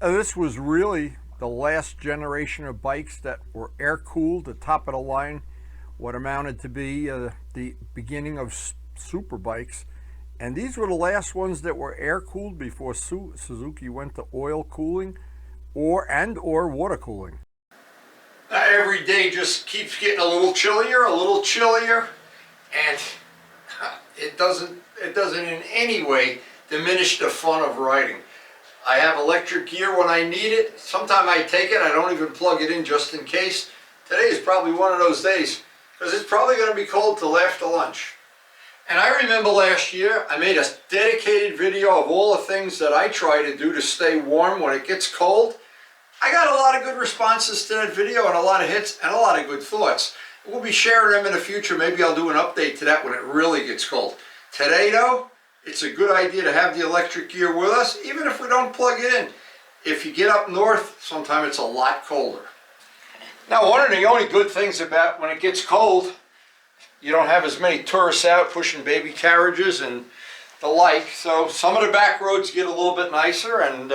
This was really the last generation of bikes that were air-cooled, the top of the line, what amounted to be the beginning of super bikes. And these were the last ones that were air-cooled before Suzuki went to oil cooling or water cooling. Every day just keeps getting a little chillier, and it doesn't in any way diminish the fun of riding. I have electric gear when I need it. Sometimes I take it, I don't even plug it in just in case. Today is probably one of those days, because it's probably going to be cold till after lunch. And I remember last year, I made a dedicated video of all the things that I try to do to stay warm when it gets cold. I got a lot of good responses to that video and a lot of hits and a lot of good thoughts. We'll be sharing them in the future. Maybe I'll do an update to that when it really gets cold. Today though, it's a good idea to have the electric gear with us, even if we don't plug it in. If you get up north, sometimes it's a lot colder. Now, one of the only good things about when it gets cold, you don't have as many tourists out pushing baby carriages and the like. So some of the back roads get a little bit nicer, and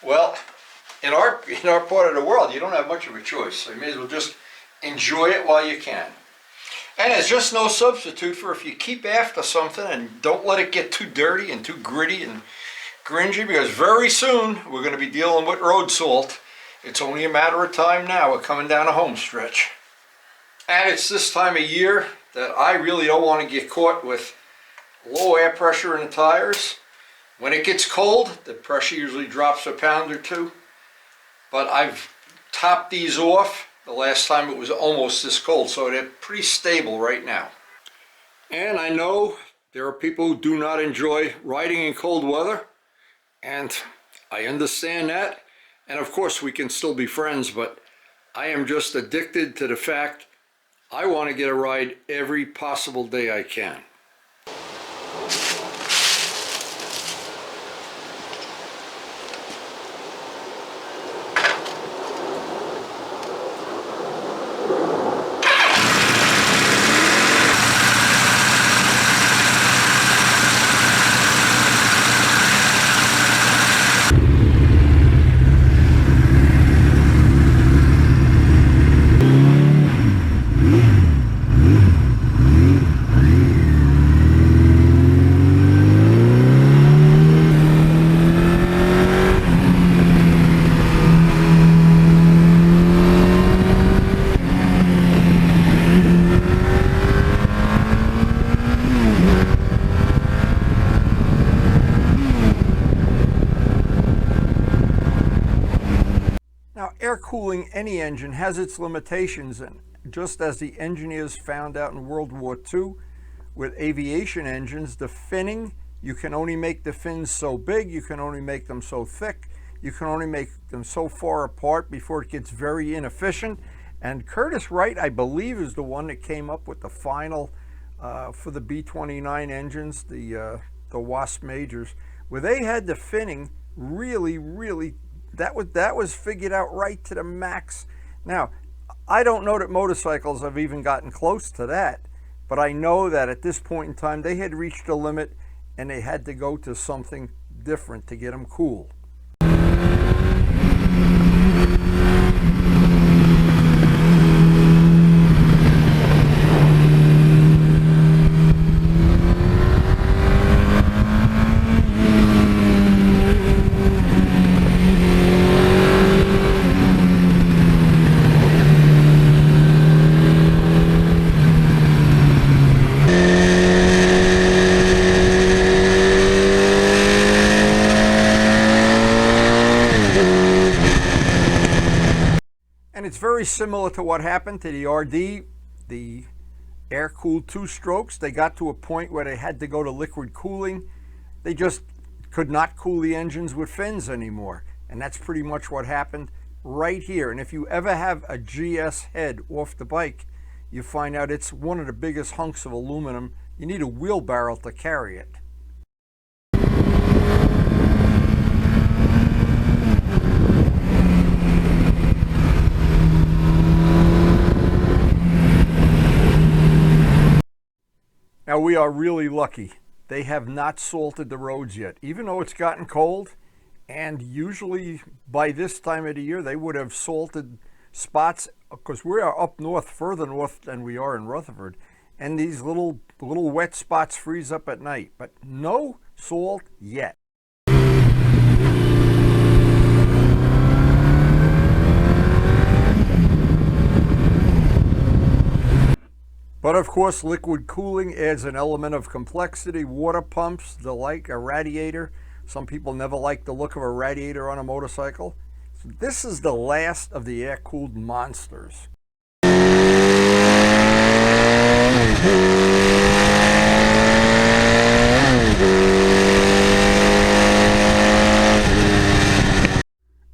well, in our part of the world, you don't have much of a choice. So you may as well just enjoy it while you can. And it's just no substitute for if you keep after something and don't let it get too dirty and too gritty and gringy, because very soon we're going to be dealing with road salt. It's only a matter of time now. We're coming down a home stretch. And it's this time of year that I really don't want to get caught with low air pressure in the tires. When it gets cold, the pressure usually drops a pound or two. But I've topped these off the last time it was almost this cold, so they're pretty stable right now. And I know there are people who do not enjoy riding in cold weather, and I understand that. And of course we can still be friends, but I am just addicted to the fact I want to get a ride every possible day I can. Air cooling any engine has its limitations, and just as the engineers found out in World War II with aviation engines, the finning, you can only make the fins so big, you can only make them so thick, you can only make them so far apart before it gets very inefficient. And Curtiss Wright, I believe, is the one that came up with the final for the B-29 engines, the Wasp Majors, where they had the finning really that was figured out right to the max. Now, I don't know that motorcycles have even gotten close to that, but I know that at this point in time they had reached a limit and they had to go to something different to get them cool. It's very similar to what happened to the RD, the air-cooled two-strokes. They got to a point where they had to go to liquid cooling. They just could not cool the engines with fins anymore. And that's pretty much what happened right here. And if you ever have a GS head off the bike, you find out it's one of the biggest hunks of aluminum. You need a wheelbarrow to carry it. Now, we are really lucky. They have not salted the roads yet. Even though it's gotten cold, And usually by this time of the year, they would have salted spots, because we are up north, further north than we are in Rutherford. And these little wet spots freeze up at night, but no salt yet. But of course, liquid cooling adds an element of complexity. Water pumps, the like, a radiator. Some people never like the look of a radiator on a motorcycle. So this is the last of the air-cooled monsters.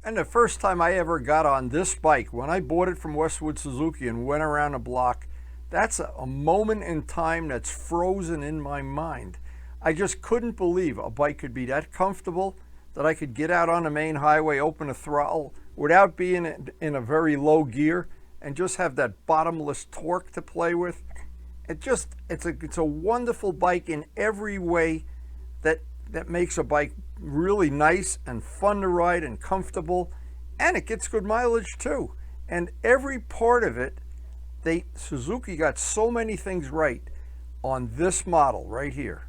And the first time I ever got on this bike, when I bought it from Westwood Suzuki and went around the block, that's a moment in time that's frozen in my mind. I just couldn't believe a bike could be that comfortable, that I could get out on the main highway, open a throttle without being in a very low gear, and just have that bottomless torque to play with. It's a wonderful bike in every way that makes a bike really nice and fun to ride and comfortable, and it gets good mileage too. And every part of it, Suzuki got so many things right on this model right here.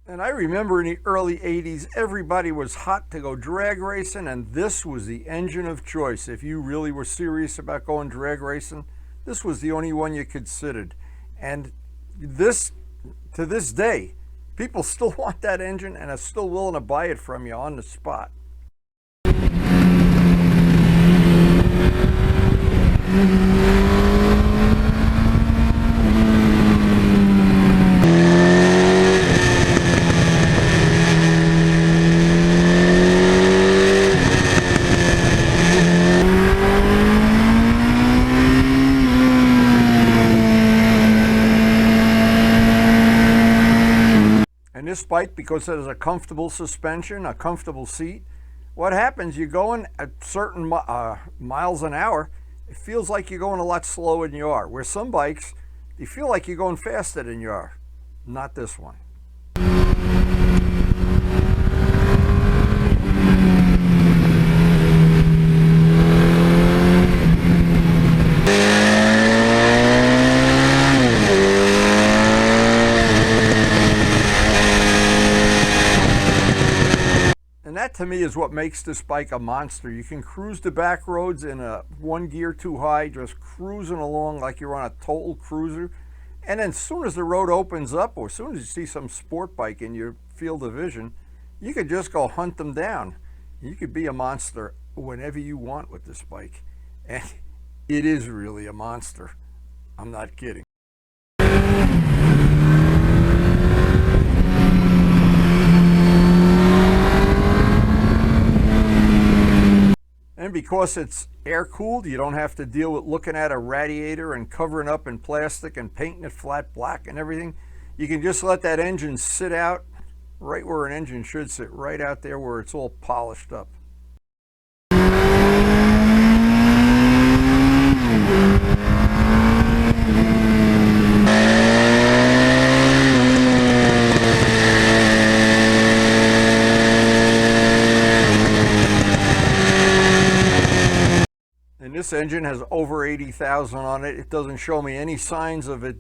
And I remember in the early 80s, everybody was hot to go drag racing, and this was the engine of choice. If you really were serious about going drag racing, this was the only one you considered. And to this day, people still want that engine and are still willing to buy it from you on the spot. And this bike, because it has a comfortable suspension, a comfortable seat, what happens, you're going at certain miles an hour, it feels like you're going a lot slower than you are. Where some bikes, you feel like you're going faster than you are. Not this one. And that to me is what makes this bike a monster. You can cruise the back roads in a one gear too high, just cruising along like you're on a total cruiser. And then as soon as the road opens up, or as soon as you see some sport bike in your field of vision, you could just go hunt them down. You could be a monster whenever you want with this bike. And it is really a monster. I'm not kidding. And because it's air-cooled, you don't have to deal with looking at a radiator and covering up in plastic and painting it flat black and everything. You can just let that engine sit out right where an engine should sit, right out there where it's all polished up. And this engine has over 80,000 on it. It doesn't show me any signs of it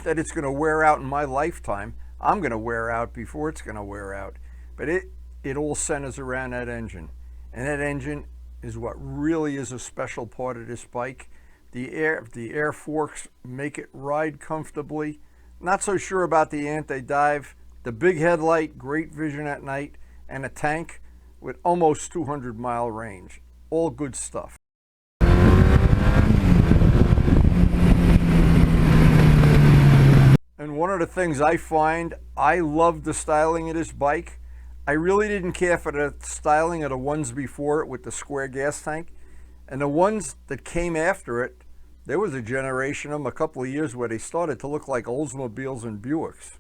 that it's going to wear out in my lifetime. I'm going to wear out before it's going to wear out. But it all centers around that engine. And that engine is what really is a special part of this bike. The air forks make it ride comfortably. Not so sure about the anti-dive. The big headlight, great vision at night, and a tank with almost 200-mile range. All good stuff. And one of the things I find, I love the styling of this bike. I really didn't care for the styling of the ones before it with the square gas tank. And the ones that came after it, there was a generation of them, a couple of years, where they started to look like Oldsmobiles and Buicks.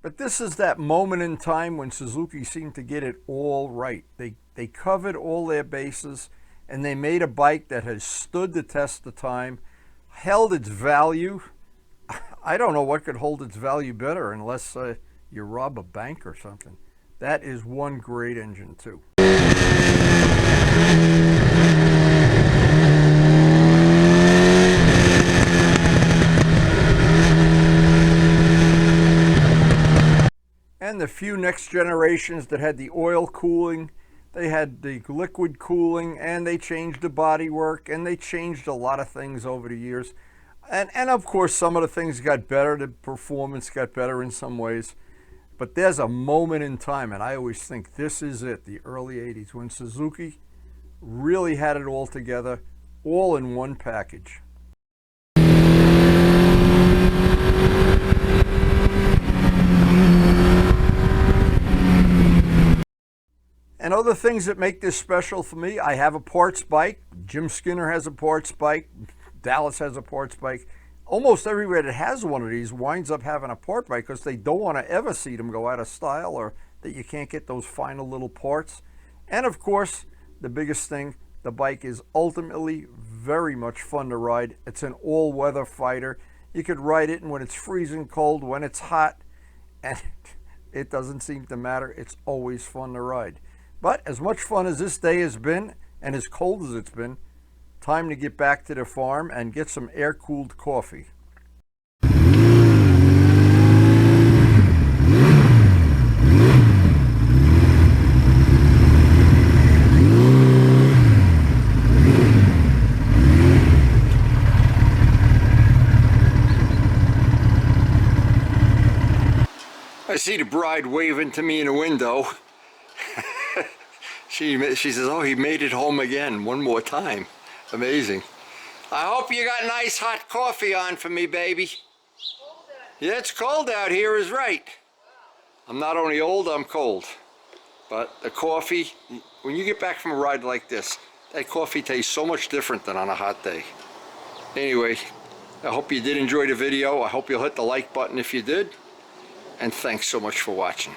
But But this is that moment in time when Suzuki seemed to get it all right. They covered all their bases, and they made a bike that has stood the test of time, held its value. I don't know what could hold its value better unless you rob a bank or something. That is one great engine too. And the few next generations that had the oil cooling, they had the liquid cooling, and they changed the bodywork, and they changed a lot of things over the years. And of course, some of the things got better, the performance got better in some ways. But there's a moment in time, and I always think this is it, the early 80s, when Suzuki really had it all together, all in one package. And other things that make this special for me, I have a parts bike. Jim Skinner has a parts bike. Dallas has a parts bike. Almost everywhere that has one of these winds up having a part bike because they don't want to ever see them go out of style or that you can't get those final little parts. And of course, the biggest thing, the bike is ultimately very much fun to ride. It's an all-weather fighter. You could ride it when it's freezing cold, when it's hot, and it doesn't seem to matter. It's always fun to ride. But as much fun as this day has been, and as cold as it's been, time to get back to the farm and get some air-cooled coffee. I see the bride waving to me in the window. She says, oh, he made it home again one more time. Amazing. I hope you got nice hot coffee on for me, baby. Yeah, it's cold out here is right. I'm not only old, I'm cold. But the coffee, when you get back from a ride like this, that coffee tastes so much different than on a hot day. Anyway, I hope you did enjoy the video. I hope you'll hit the like button if you did. And thanks so much for watching.